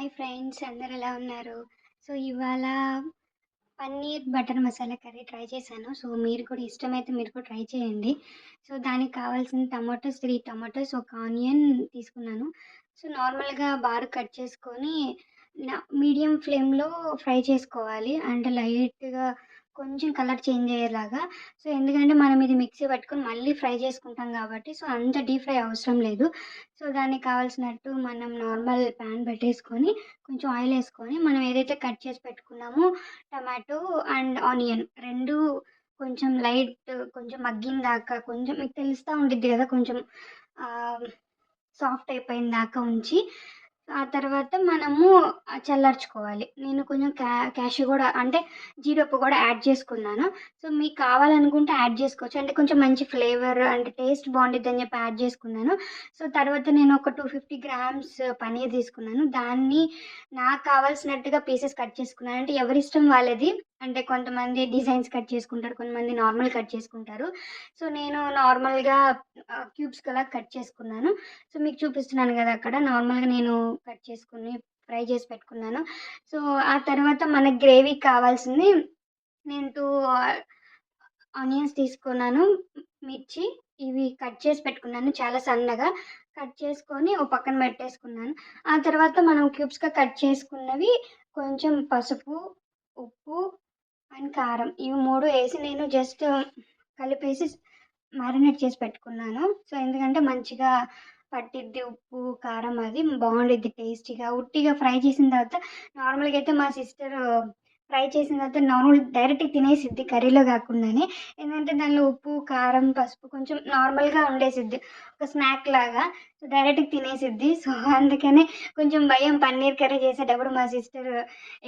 Hi friends, అందరూ ఎలా ఉన్నారు? సో, ఇవాళ paneer butter masala curry try చేశాను. సో, మీరు కూడా ఇష్టమైతే మీరు కూడా ట్రై చేయండి. సో, దానికి కావాల్సిన టమాటోస్ 3 టమాటోస్, ఒక ఆనియన్ తీసుకున్నాను. సో, నార్మల్‌గా బారుగా కట్ చేసుకొని మీడియం ఫ్లేమ్‌లో ఫ్రై చేసుకోవాలి. అంటే లైట్‌గా కొంచెం కలర్ చేంజ్ అయ్యేలాగా. సో, ఎందుకంటే మనం ఇది మిక్సీ పట్టుకొని మళ్ళీ ఫ్రై చేసుకుంటాం కాబట్టి, సో, అంత డీప్ ఫ్రై అవసరం లేదు. సో, దానికి కావాల్సినట్టు మనం నార్మల్ పాన్ పెట్టేసుకొని, కొంచెం ఆయిల్ ఏసుకొని, మనం ఏదైతే కట్ చేసి పెట్టుకున్నామో టమాటో అండ్ ఆనియన్ 2 కొంచెం కొంచెం మగ్గిన దాకా కొంచెం మీకు తెలుస్తా ఉండిద్ది గదా! కొంచెం ఆహ్, సాఫ్ట్ అయిపోయిన దాకా ఉంచి, ఆ తర్వాత మనము చల్లార్చుకోవాలి. నేను కొంచెం క్యాషు గూడా అంటే జీడిపప్పు గూడా యాడ్ చేసుకున్నాను. సో, మీకు కావాలనుకుంటే యాడ్ జేసుకోవచ్చు. అంటే కొంచెం మంచి ఫ్లేవర్ అంటే టేస్ట్ బావుండిద్దని జెప్పి యాడ్ జేసుకున్నాను. సో, తర్వాత నేను ఒక 250 గ్రామ్స్ పన్నీర్ తీసుకున్నాను. దాన్ని నాకు కావాల్సినట్టుగా పీసెస్ కట్ చేసుకున్నాను. అంటే ఎవరిష్టం వాళ్ళది. అంటే కొంతమంది డిజైన్స్ కట్ చేసుకుంటారు. కొంతమంది నార్మల్ కట్ చేసుకుంటారు. సో, నేను నార్మల్‌గా క్యూబ్స్‌కలా కట్ చేసుకున్నాను. సో, మీకు చూపిస్తున్నాను గదా! అక్కడ నార్మల్‌గా నేను కట్ చేసుకొని ఫ్రై చేసి పెట్టుకున్నాను. సో, ఆ తర్వాత మనకి గ్రేవీకి కావాల్సింది నేను 2 ఆనియన్స్ తీసుకున్నాను. మిర్చి ఇవి కట్ చేసి పెట్టుకున్నాను చాలా సన్నగా. కట్ చేసుకొని ఓ పక్కన పెట్టేసుకున్నాను. ఆ తర్వాత మనం క్యూబ్స్‌గా కట్ చేసుకున్నవి కొంచెం పసుపు, ఉప్పు అండ్ కారం ఇవి 3 ఏసి నేను జస్ట్ కలిపేసి మారినేట్ చేసి పెట్టుకున్నాను. సో, ఎందుకంటే మంచిగా పట్టిద్ది ఉప్పు, కారం అది బావుండిద్ది టేస్టీగా. ఉట్టిగా ఫ్రై చేసిన తర్వాత నార్మల్‌గా అయితే మా సిస్టరు ఫ్రై చేసిన తర్వాత నార్మల్ డైరెక్ట్‌గా తినేసిద్ది కర్రీలో గాకుండానే. ఎందుకంటే దానిలో ఉప్పు, కారం, పసుపు కొంచెం నార్మల్‌గా ఉండేసిద్ది. ఒక స్నాక్ లాగా. సో, డైరెక్ట్‌గా తినేసిద్ది. సో, అందుకనే కొంచెం భయం పన్నీర్ కర్రీ చేసేటప్పుడు మా సిస్టరు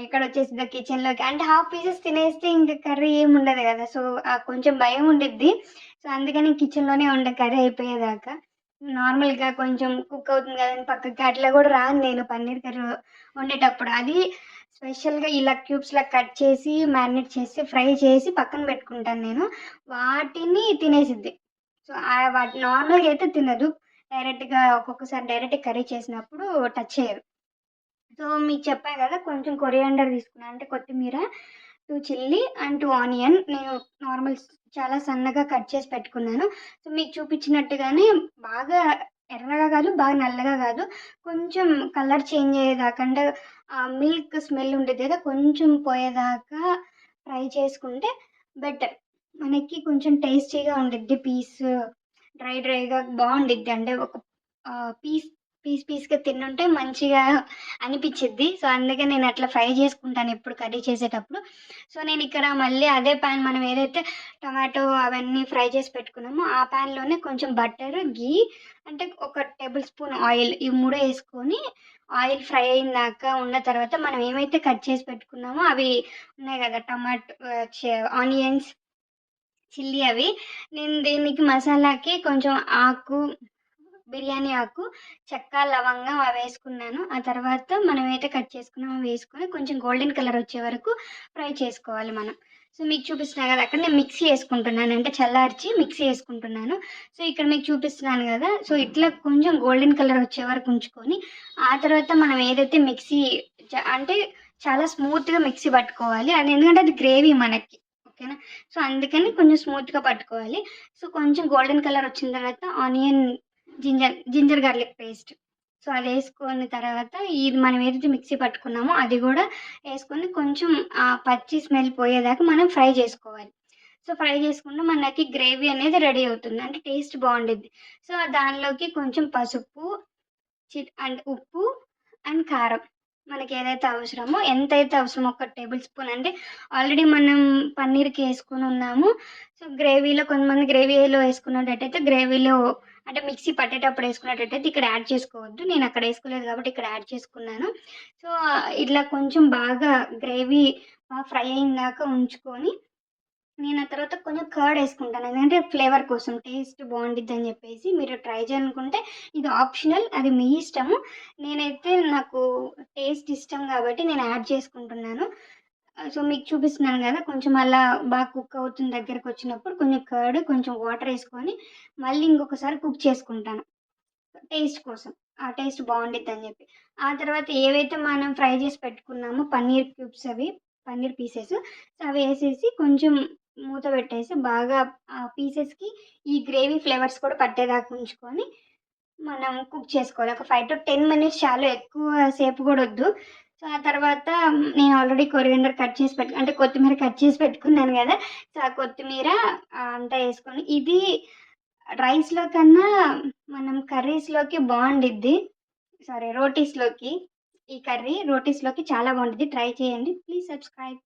ఎక్కడొచ్చేసిద్దో కిచెన్‌లోకి. అంటే హాఫ్ పీసెస్ తినేస్తే ఇంక కర్రీ ఏముండదు గదా! సో, కొంచెం భయం ఉండిద్ది. సో, అందుకని కిచెన్‌లోనే ఉండ కర్రీ అయిపోయేదాకా. నార్మల్‌గా కొంచెం కుక్ అవుతుంది గదని పక్కకి అట్లా గూడా రాను నేను పన్నీర్ కర్రీ వండేటప్పుడు. అది స్పెషల్‌గా ఇలా క్యూబ్స్‌లా కట్ చేసి, మారినేట్ చేసి, ఫ్రై చేసి పక్కన పెట్టుకుంటాను నేను. వాటిని తినేసిద్ది. సో, వాటి నార్మల్‌గా అయితే తినదు. డైరెక్ట్‌గా ఒక్కొక్కసారి డైరెక్ట్‌గా కర్రీ చేసినప్పుడు టచ్ చేయదు. సో, మీకు చెప్పా గదా! కొంచెం కొరియాండర్ తీసుకున్నా. అంటే కొత్తిమీర, 2 చిల్లీ అండ్ 2 ఆనియన్ నేను నార్మల్ చాలా సన్నగా కట్ చేసి పెట్టుకున్నాను. సో, మీకు చూపించినట్టుగానే బాగా ఎర్రగా గాదు, బాగా నల్లగా గాదు. కొంచెం కలర్ చేంజ్ అయ్యేదాకా అంటే మిల్క్ స్మెల్ ఉండిద్ది గదా! కొంచెం పోయేదాకా ఫ్రై చేసుకుంటే బెటర్. మనకి కొంచెం టేస్టీగా ఉండిద్ది. డ్రైగా బావుండిద్ది. అంటే ఒక పీస్‌గా తిన్నుంటే మంచిగా అనిపిచ్చిద్ది. సో, అందుకే నేనట్లా ఫ్రై జేసుకుంటాను ఎప్పుడు కర్రీ చేసేటప్పుడు. సో, నేనిక్కడ మళ్ళీ అదే పాన్ మనం ఏదైతే టమాటో అవన్నీ ఫ్రై చేసి పెట్టుకున్నామో, ఆ పాన్‌లోనే కొంచెం బటర్, ఘీ అంటే ఒక టేబుల్ స్పూన్ ఆయిల్ ఇవి 3 యేసుకొని ఆయిల్ ఫ్రై అయిందాక ఉన్న తర్వాత మనం ఏమైతే కట్ చేసి పెట్టుకున్నామో అవి ఉన్నాయి గదా! ఆనియన్స్, చిల్లీ అవి నేను దీనికి మసాలాకి కొంచెం బిర్యానీ ఆకు, చెక్క, లవంగం అవేసుకున్నాను. ఆ తర్వాత మనమేదైతే కట్ చేసుకున్నామో అవి వేసుకొని కొంచెం గోల్డెన్ కలర్ వచ్చే వరకు ఫ్రై చేసుకోవాలి మనం. సో, మీకు చూపిస్తున్నా గదా! అక్కడ నేను మిక్సీ యేసుకుంటున్నాను. అంటే చల్లార్చి మిక్సీ యేసుకుంటున్నాను. సో, ఇక్కడ మీకు చూపిస్తున్నాను గదా! సో, ఇట్లా కొంచెం గోల్డెన్ కలర్ వచ్చే వరకు ఉంచుకొని, ఆ తర్వాత మనం ఏదైతే అంటే చాలా స్మూత్‌గా మిక్సీ పట్టుకోవాలి. అది ఎందుకంటే అది గ్రేవీ మనకి. ఓకేనా? సో, అందుకని కొంచెం స్మూత్‌గా పట్టుకోవాలి. సో, కొంచెం గోల్డెన్ కలర్ వచ్చిన తర్వాత జింజర్ గార్లిక్ పేస్ట్. సో, అదేసుకున్న తర్వాత ఇది మనం ఏదైతే మిక్సీ పట్టుకున్నామో అది గూడా ఏసుకొని కొంచెం పచ్చి స్మెల్ పోయేదాకా మనం ఫ్రై జేసుకోవాలి. సో, ఫ్రై చేసుకుంటే మనకి గ్రేవీ అనేది రెడీ అవుతుంది. అంటే టేస్ట్ బావుండిద్ది. సో, దానిలోకి కొంచెం పసుపు, అండ్ ఉప్పు అండ్ కారం. మనకేదైతే అవసరమో, ఎంతైతే అవసరమో ఒక టేబుల్ స్పూన్ అంటే ఆల్రెడీ మనం పన్నీర్‌కి ఏసుకొనున్నాము. సో, కొంతమంది గ్రేవీలో ఏసుకునేటట్టయితే గ్రేవీలో అంటే మిక్సీ పట్టేటప్పుడు ఏసుకునేటట్టయితే ఇక్కడ యాడ్ చేసుకోవద్దు. నేనక్కడ ఏసుకోలేదు కాబట్టి ఇక్కడ యాడ్ చేసుకున్నాను. సో, ఇట్లా కొంచెం బాగా గ్రేవీ ఫ్రై అయిందాక ఉంచుకొని నేను ఆ తర్వాత కొంచెం కర్డ్ యేసుకుంటాను. ఎందుకంటే ఫ్లేవర్ కోసం టేస్ట్ బావుండిద్దని జెప్పేసి. మీరు ట్రై చేయాలనుకుంటే ఇది ఆప్షనల్. అది మీ ఇష్టము. నాకు టేస్ట్ ఇష్టం గాబట్టి నేను యాడ్ చేసుకుంటున్నాను. సో, మీకు చూపిస్తున్నాను గదా! కొంచెం అలా బాగా కుక్ అవుతుంది దగ్గరకొచ్చినప్పుడు కొంచెం కర్డ్, కొంచెం వాటర్ యేసుకొని మళ్ళీ ఇంకొకసారి కుక్ చేసుకుంటాను టేస్ట్ కోసం. ఆ టేస్ట్ బావుండిద్దని జెప్పి. ఆ తర్వాత ఏవైతే మనం ఫ్రై జేసి పెట్టుకున్నామో పన్నీర్ క్యూబ్స్ అవి, పన్నీర్ పీసెస్ అవేసేసి కొంచెం మూత పెట్టేసి బాగా ఆ పీసెస్‌కి ఈ గ్రేవీ ఫ్లేవర్స్ కూడా పట్టేదాకా ఉంచుకొని మనం కుక్ చేసుకోవాలి. ఒక 5-10 మినిట్స్ చాలు. ఎక్కువ సేపు గూడా ఒద్దు. సో, ఆ తర్వాత నేను ఆల్రెడీ కొరియండర్ కట్ చేసి అంటే కొత్తిమీర కట్ చేసి పెట్టుకున్నాను గదా! సో, ఆ కొత్తిమీర అంతా యేసుకొని ఇది రైస్‌లో కన్నా మనం కర్రీస్‌లోకి బావుండిద్ది. సారీ రోటీస్‌లోకి. ఈ కర్రీ రోటీస్‌లోకి చాలా బావుండిద్ది. ట్రై చేయండి. Please subscribe.